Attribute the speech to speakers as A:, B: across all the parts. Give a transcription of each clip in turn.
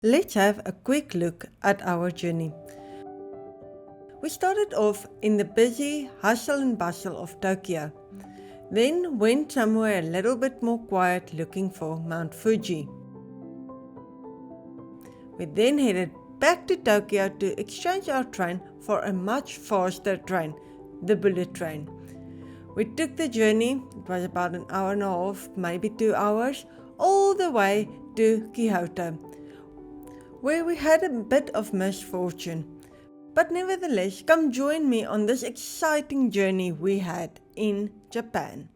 A: Let's have a quick look at our journey. We started off in the busy hustle and bustle of Tokyo, then went somewhere a little bit more quiet looking for Mount Fuji. We then headed back to Tokyo to exchange our train for a much faster train, the bullet train. We took the journey, it was about an hour and a half, maybe 2 hours, all the way to Kyoto, where we had a bit of misfortune. But nevertheless, come join me on this exciting journey we had in Japan.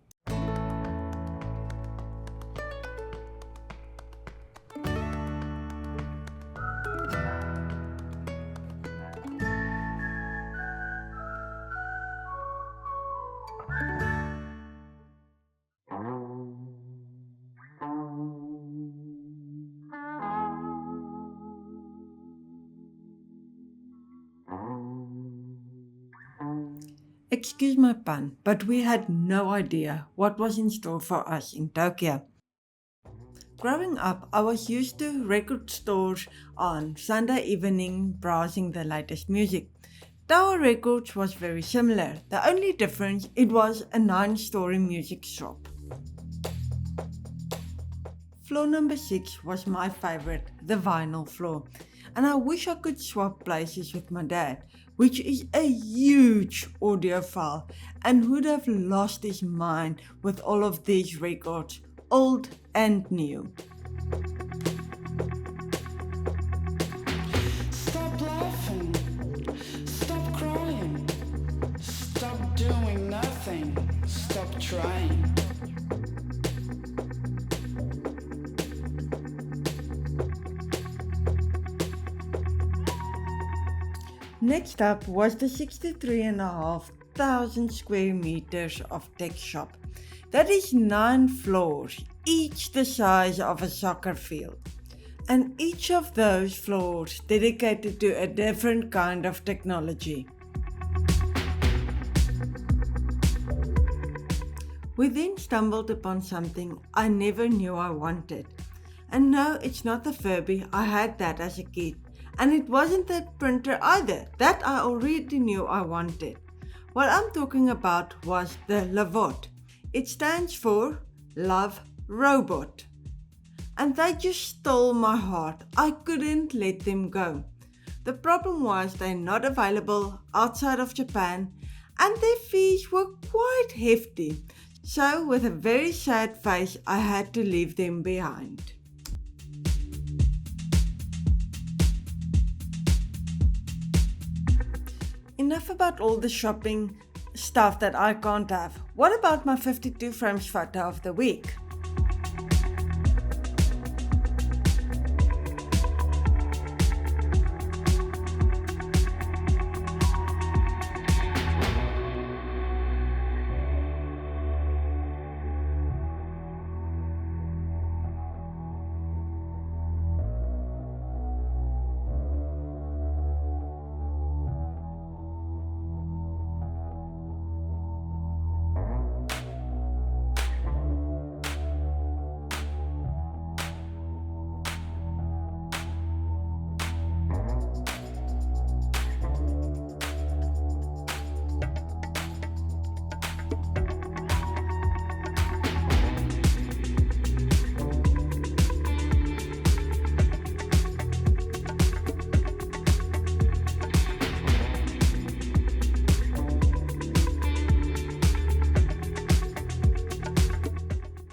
A: Excuse my pun, but we had no idea what was in store for us in Tokyo. Growing up, I was used to record stores on Sunday evening browsing the latest music. Tower Records was very similar. The only difference, it was a 9-story music shop. Floor number 6 was my favorite, the vinyl floor. And I wish I could swap places with my dad, which is a huge audiophile and would have lost his mind with all of these records, old and new.
B: Stop laughing. Stop crying. Stop doing nothing. Stop trying.
A: Next up was the 63,500 square meters of tech shop. That is 9 floors, each the size of a soccer field. And each of those floors dedicated to a different kind of technology. We then stumbled upon something I never knew I wanted. And no, it's not the Furby, I had that as a kid. And it wasn't that printer either, that I already knew I wanted. What I'm talking about was the Lovot. It stands for Love Robot. And they just stole my heart. I couldn't let them go. The problem was they're not available outside of Japan and their fees were quite hefty. So with a very sad face, I had to leave them behind. Enough about all the shopping stuff that I can't have. What about my 52 frames photo of the week?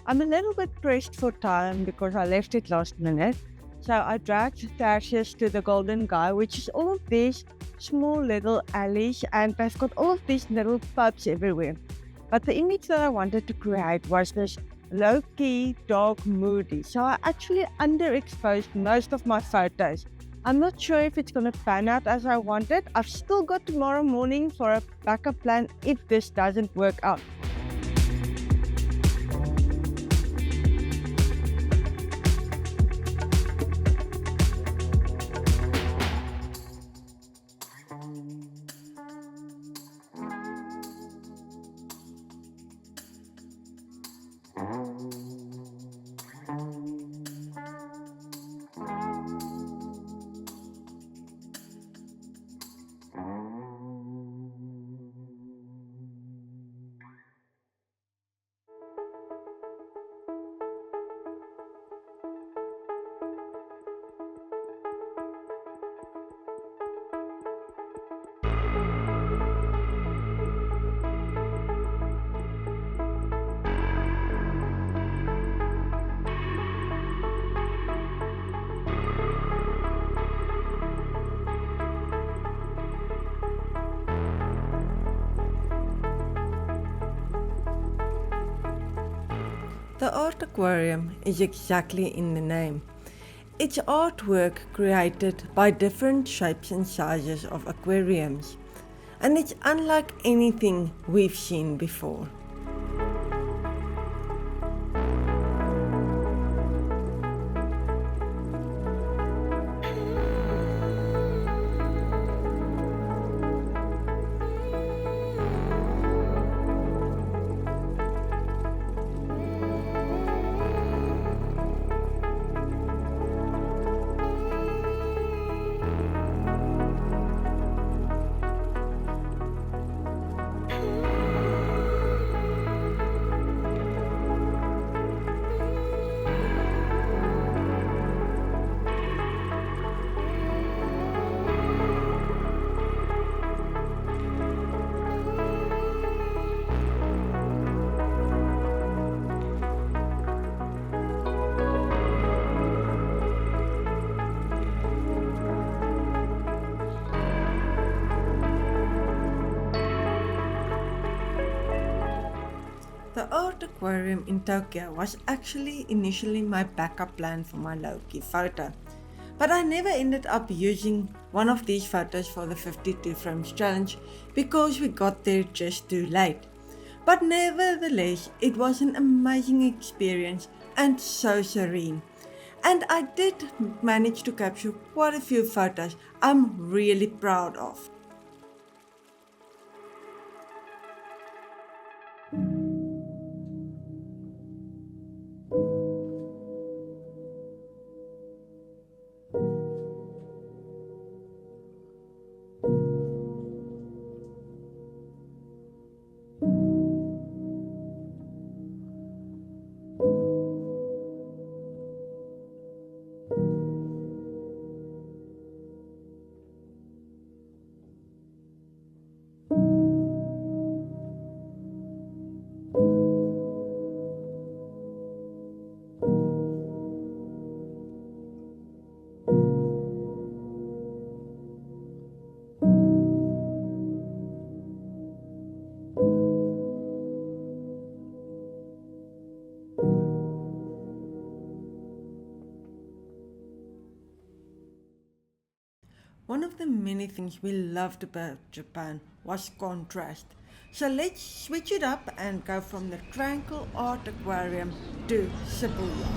A: I'm a little bit pressed for time because I left it last minute. So I dragged Tertius to the Golden Guy, which is all of these small little alleys and they've got all of these little pubs everywhere. But the image that I wanted to create was this low-key, dark, moody. So I actually underexposed most of my photos. I'm not sure if it's going to pan out as I wanted. I've still got tomorrow morning for a backup plan if this doesn't work out. The art aquarium is exactly in the name. It's artwork created by different shapes and sizes of aquariums, and it's unlike anything we've seen before. The art aquarium in Tokyo was actually initially my backup plan for my low-key photo, but I never ended up using one of these photos for the 52 frames challenge because we got there just too late. But nevertheless, it was an amazing experience and so serene. And I did manage to capture quite a few photos I'm really proud of. One of the many things we loved about Japan was contrast. So let's switch it up and go from the tranquil art aquarium to Shibuya.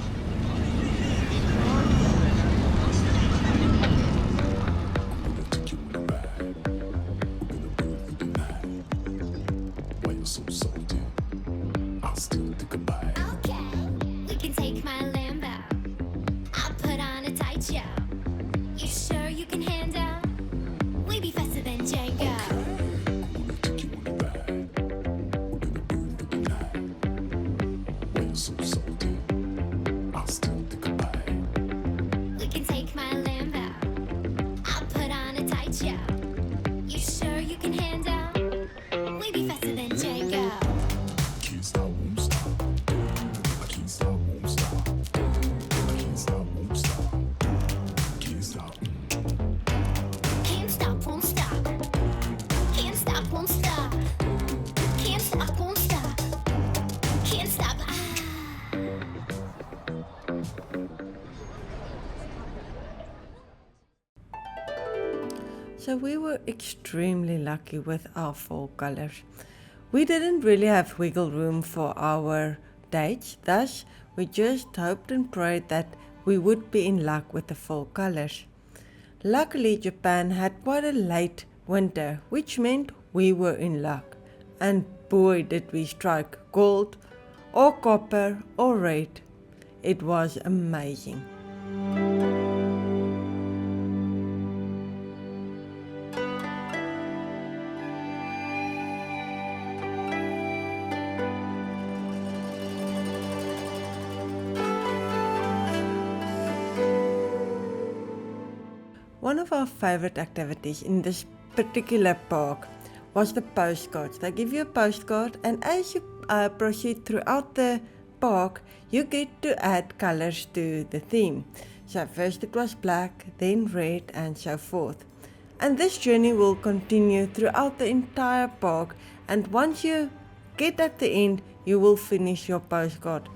A: So we were extremely lucky with our fall colors. We didn't really have wiggle room for our dates, thus we just hoped and prayed that we would be in luck with the fall colors. Luckily, Japan had quite a late winter, which meant we were in luck. And boy did we strike gold or copper or red. It was amazing. One of our favorite activities in this particular park was the postcards. They give you a postcard, and as you proceed throughout the park, you get to add colors to the theme. So first it was black, then red, and so forth. And this journey will continue throughout the entire park, and once you get at the end, you will finish your postcard.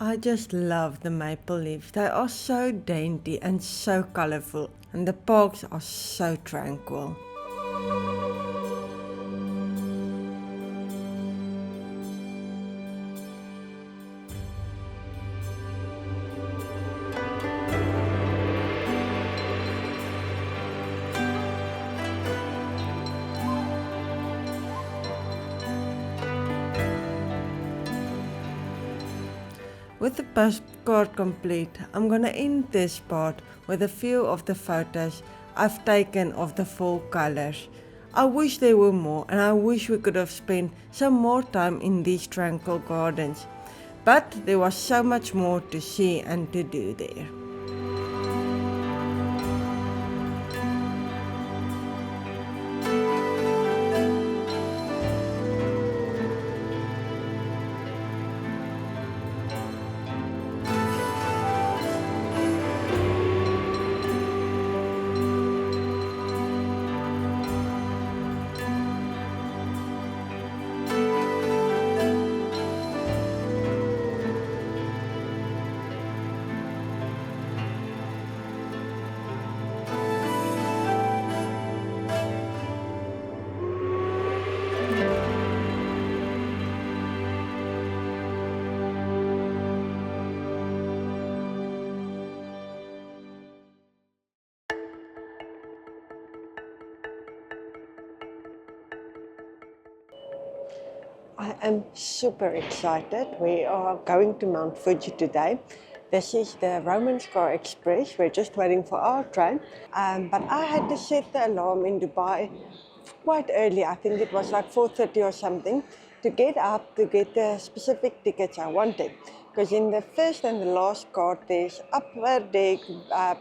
A: I just love the maple leaves. They are so dainty and so colorful, and the parks are so tranquil. With the postcard complete, I'm gonna end this part with a few of the photos I've taken of the fall colors. I wish there were more, and I wish we could have spent some more time in these tranquil gardens. But there was so much more to see and to do there. I am super excited. We are going to Mount Fuji today. This is the Roman Scar Express. We're just waiting for our train. But I had to set the alarm in Dubai quite early. I think it was like 4:30 or something, to get up to get the specific tickets I wanted. Because in the first and the last card, there's upper deck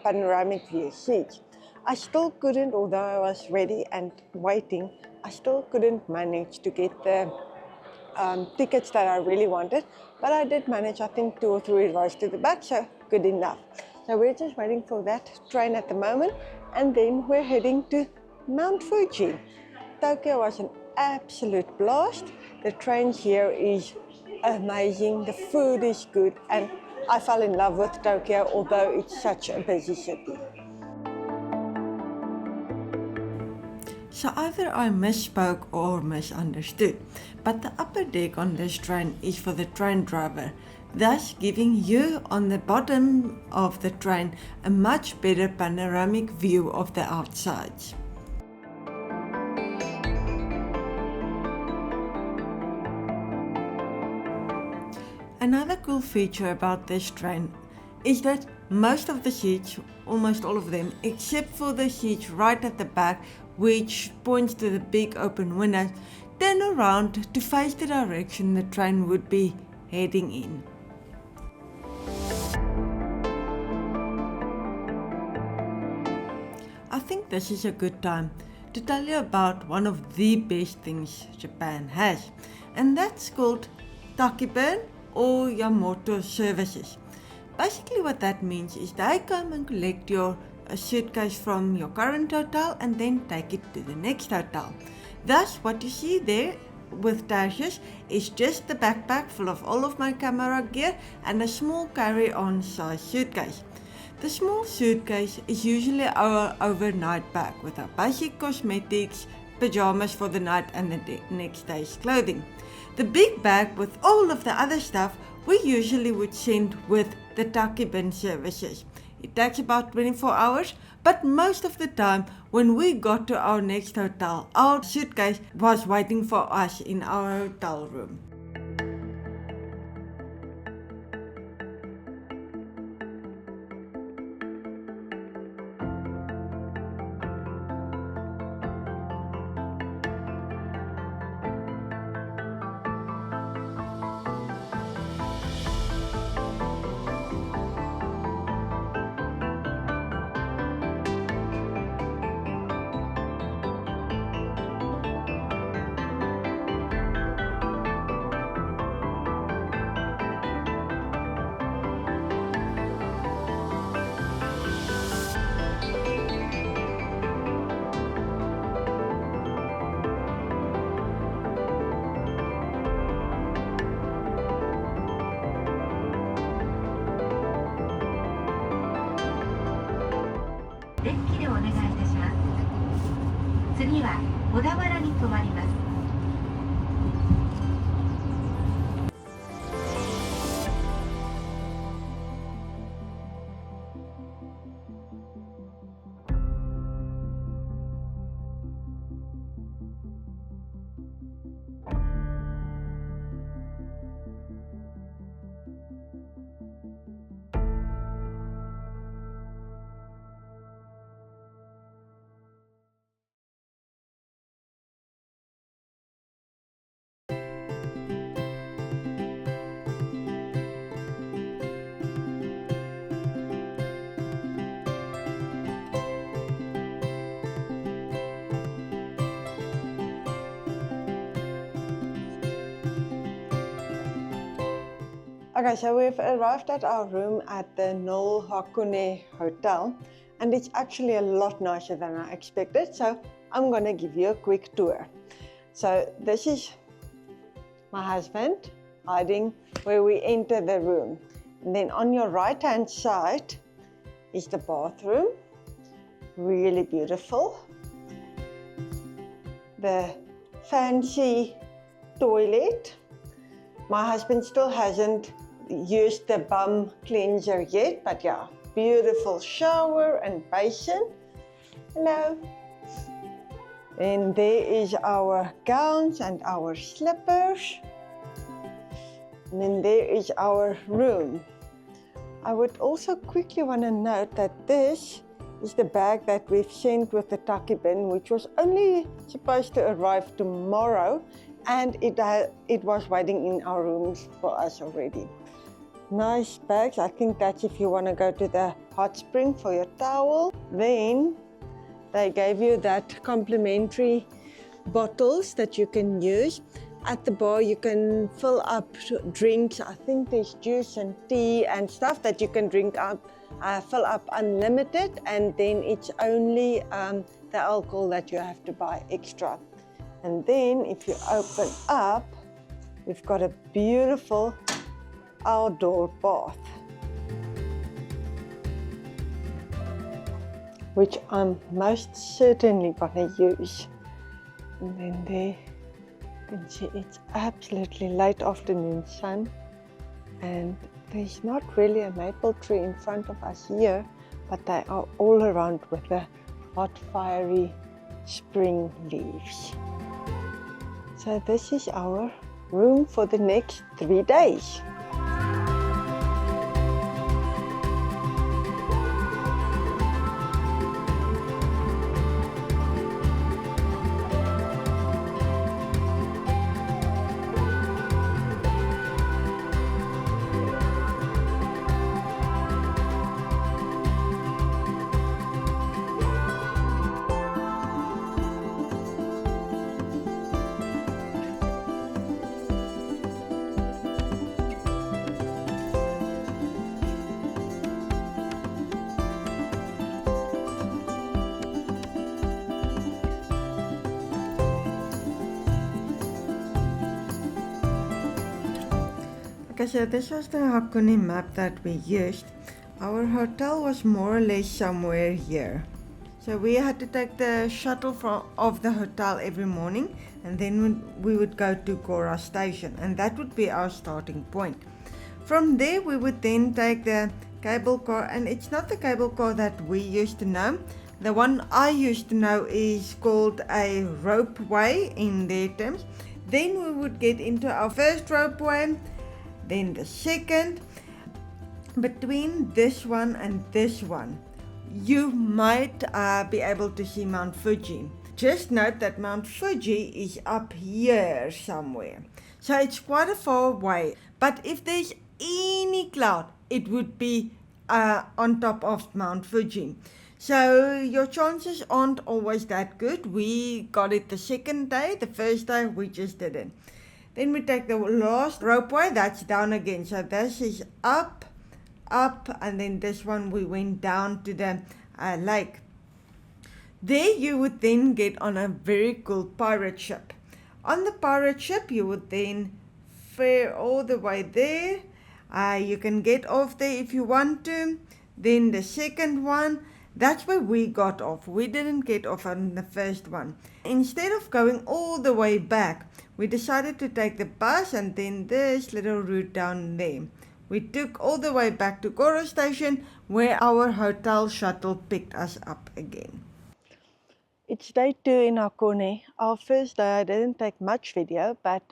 A: panoramic view seats. I still couldn't, although I was ready and waiting, I still couldn't manage to get the tickets that I really wanted, but I did manage, I think 2 or 3 rows to the back, so good enough. So we're just waiting for that train at the moment, and then we're heading to Mount Fuji. Tokyo was an absolute blast. The train here is amazing, the food is good, and I fell in love with Tokyo, although it's such a busy city. So either I misspoke or misunderstood, but the upper deck on this train is for the train driver, thus giving you on the bottom of the train a much better panoramic view of the outsides. Another cool feature about this train is that most of the seats, almost all of them, except for the seats right at the back, which points to the big open windows, turn around to face the direction the train would be heading in. I think this is a good time to tell you about one of the best things Japan has, and that's called Takiburn or Yamato services. Basically what that means is they come and collect your suitcase from your current hotel and then take it to the next hotel. Thus what you see there with Tasha's is just the backpack full of all of my camera gear and a small carry-on size suitcase. The small suitcase is usually our overnight bag with our basic cosmetics, pajamas for the night and the next day's clothing. The big bag with all of the other stuff we usually would send with the Takiburn services. It takes about 24 hours, but most of the time when we got to our next hotel, our suitcase was waiting for us in our hotel room.
C: 小田原に停まります。
A: Okay, so we've arrived at our room at the Nol Hotel, and it's actually a lot nicer than I expected, so I'm gonna give you a quick tour. So this is my husband hiding where we enter the room. And then on your right hand side is the bathroom, really beautiful. The fancy toilet. My husband still hasn't used the bum cleanser yet, but yeah, beautiful shower and basin. Hello. And there is our gowns and our slippers. And then there is our room. I would also quickly want to note that this is the bag that we've sent with the taki bin, which was only supposed to arrive tomorrow, and it was waiting in our rooms for us already. Nice bags. I think that's if you want to go to the hot spring for your towel. Then they gave you that complimentary bottles that you can use. At the bar you can fill up drinks. I think there's juice and tea and stuff that you can drink up, fill up unlimited, and then it's only the alcohol that you have to buy extra. And then if you open up, we've got a beautiful outdoor bath, which I'm most certainly gonna use. And then there you can see it's absolutely late afternoon sun, and there's not really a maple tree in front of us here, but they are all around with the hot fiery spring leaves. So this is our room for the next 3 days. Okay, so this was the Hakone map that we used. Our hotel was more or less somewhere here. So we had to take the shuttle of the hotel every morning, and then we would go to Gora station, and that would be our starting point. From there we would then take the cable car, and it's not the cable car that we used to know. The one I used to know is called a ropeway in their terms. Then we would get into our first ropeway, then the second. Between this one and this one, you might be able to see Mount Fuji. Just note that Mount Fuji is up here somewhere, so it's quite a far away. But if there's any cloud, it would be on top of Mount Fuji. So your chances aren't always that good. We got it the second day. The first day we just didn't. Then we take the last ropeway, that's down again. So this is up, and then this one we went down to the lake. There you would then get on a very cool pirate ship. On the pirate ship you would then fare all the way there. You can get off there if you want to. Then the second one, That's where we got off. We didn't get off on the first one. Instead of going all the way back, we decided to take the bus and then this little route down there. We took all the way back to Goro Station where our hotel shuttle picked us up again. It's day 2 in Hakone. Our first day I didn't take much video, but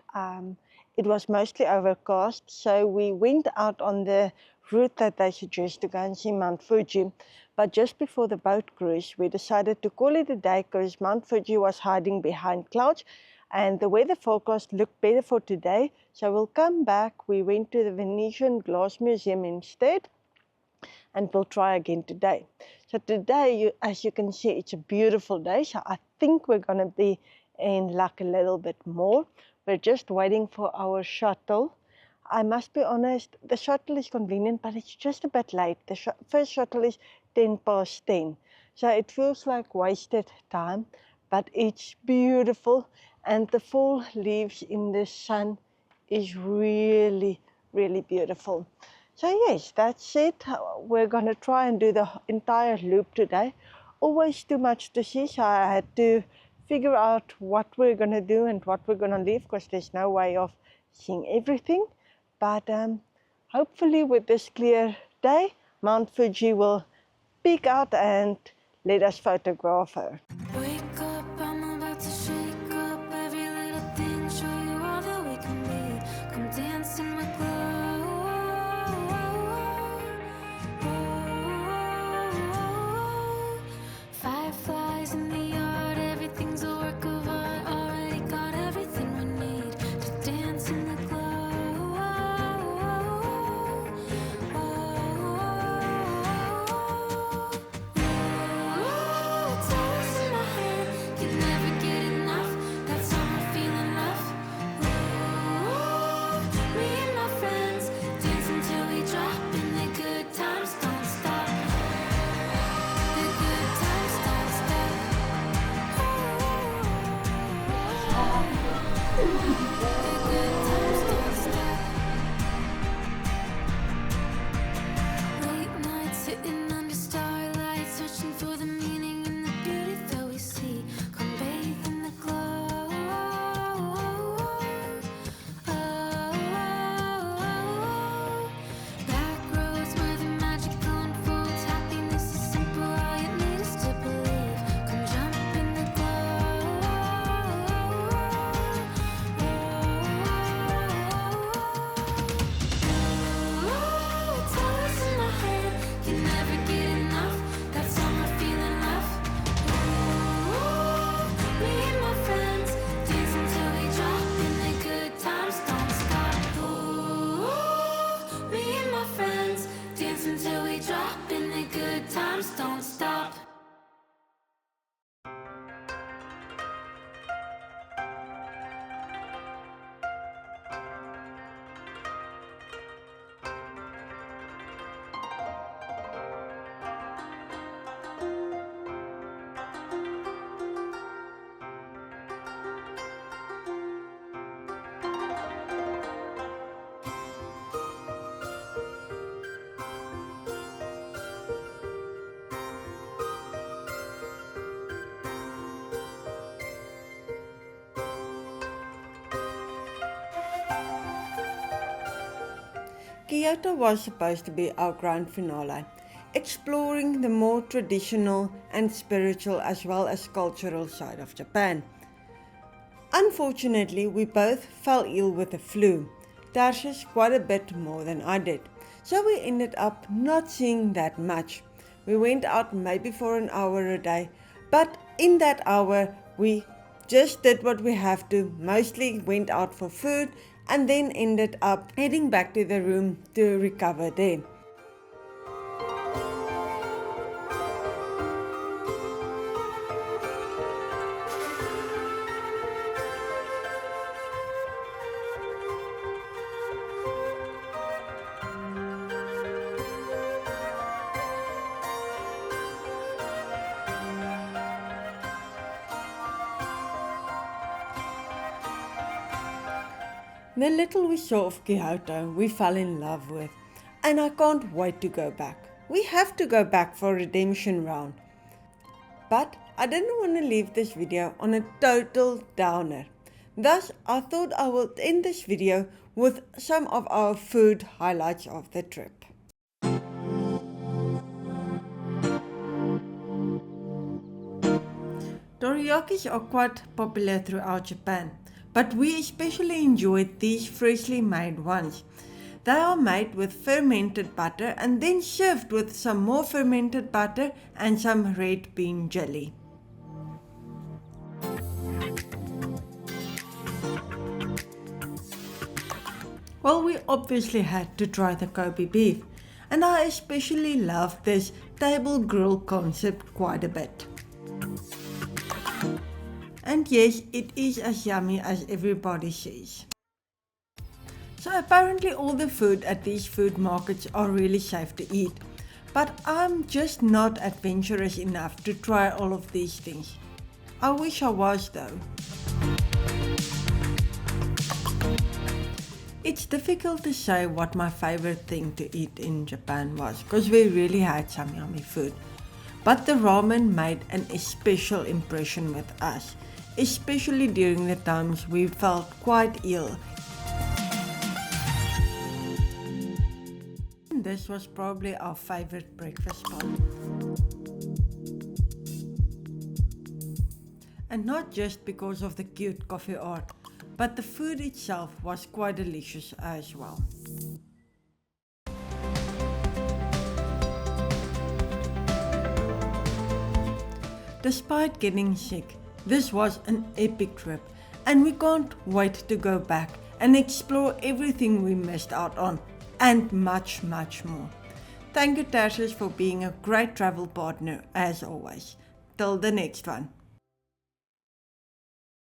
A: it was mostly overcast, so we went out on the route that they suggest to go and see Mount Fuji. But just before the boat cruise, we decided to call it a day because Mount Fuji was hiding behind clouds and the weather forecast looked better for today. So we'll come back. We went to the Venetian Glass Museum instead, and we'll try again today. So today, as you can see, it's a beautiful day. So I think we're going to be in luck a little bit more. We're just waiting for our shuttle. I must be honest, the shuttle is convenient, but it's just a bit late. The first shuttle is 10 past 10. So it feels like wasted time, but it's beautiful. And the fall leaves in the sun is really, really beautiful. So yes, that's it. We're going to try and do the entire loop today. Always too much to see, so I had to figure out what we're going to do and what we're going to leave because there's no way of seeing everything. But hopefully with this clear day, Mount Fuji will peek out and let us photograph her.
B: Wake up, I'm about to shake up every little thing, show you all that we can be. Come dance in my glow. Fireflies in the yard, everything's a work of art. Already got everything we need to dance in the glow. It's always in my head, can never get enough. That's how I'm feeling love. Me and my friends dance until we drop, and the good times don't stop. The good times don't stop. The good times don't stop. Late nights sitting under starlight, searching for the meaning in the beauty that we see. Come bathe in the glow. Back roads where the magic unfolds. Happiness is simple, all you need is to believe. Come jump in the glow. It's always in my head, can never get enough. That's how I'm feeling love. Me and my friends dance until we drop, and the good times don't stop. Me and my friends dance until we drop, and the good times don't stop.
A: Kyoto was supposed to be our grand finale, exploring the more traditional and spiritual as well as cultural side of Japan. Unfortunately, we both fell ill with the flu, Tarsius quite a bit more than I did, so we ended up not seeing that much. We went out maybe for an hour a day, but in that hour we just did what we have to, mostly went out for food and then ended up heading back to the room to recover there. The little we saw of Kyoto we fell in love with, and I can't wait to go back. we have to go back for redemption round. But I didn't want to leave this video on a total downer. Thus, I thought I would end this video with some of our food highlights of the trip. Teriyakis are quite popular throughout Japan, but we especially enjoyed these freshly made ones. They are made with fermented butter and then served with some more fermented butter and some red bean jelly. Well, we obviously had to try the Kobe beef, and I especially love this table grill concept quite a bit. And yes, it is as yummy as everybody says. So apparently all the food at these food markets are really safe to eat. But I'm just not adventurous enough to try all of these things. I wish I was though. It's difficult to say what my favorite thing to eat in Japan was, because we really had some yummy food. But the ramen made an especial impression with us, especially during the times we felt quite ill. This was probably our favorite breakfast spot. And not just because of the cute coffee art, but the food itself was quite delicious as well. Despite getting sick, this was an epic trip, and we can't wait to go back and explore everything we missed out on, and much more. Thank you Tarsus for being a great travel partner as always. Till the next one.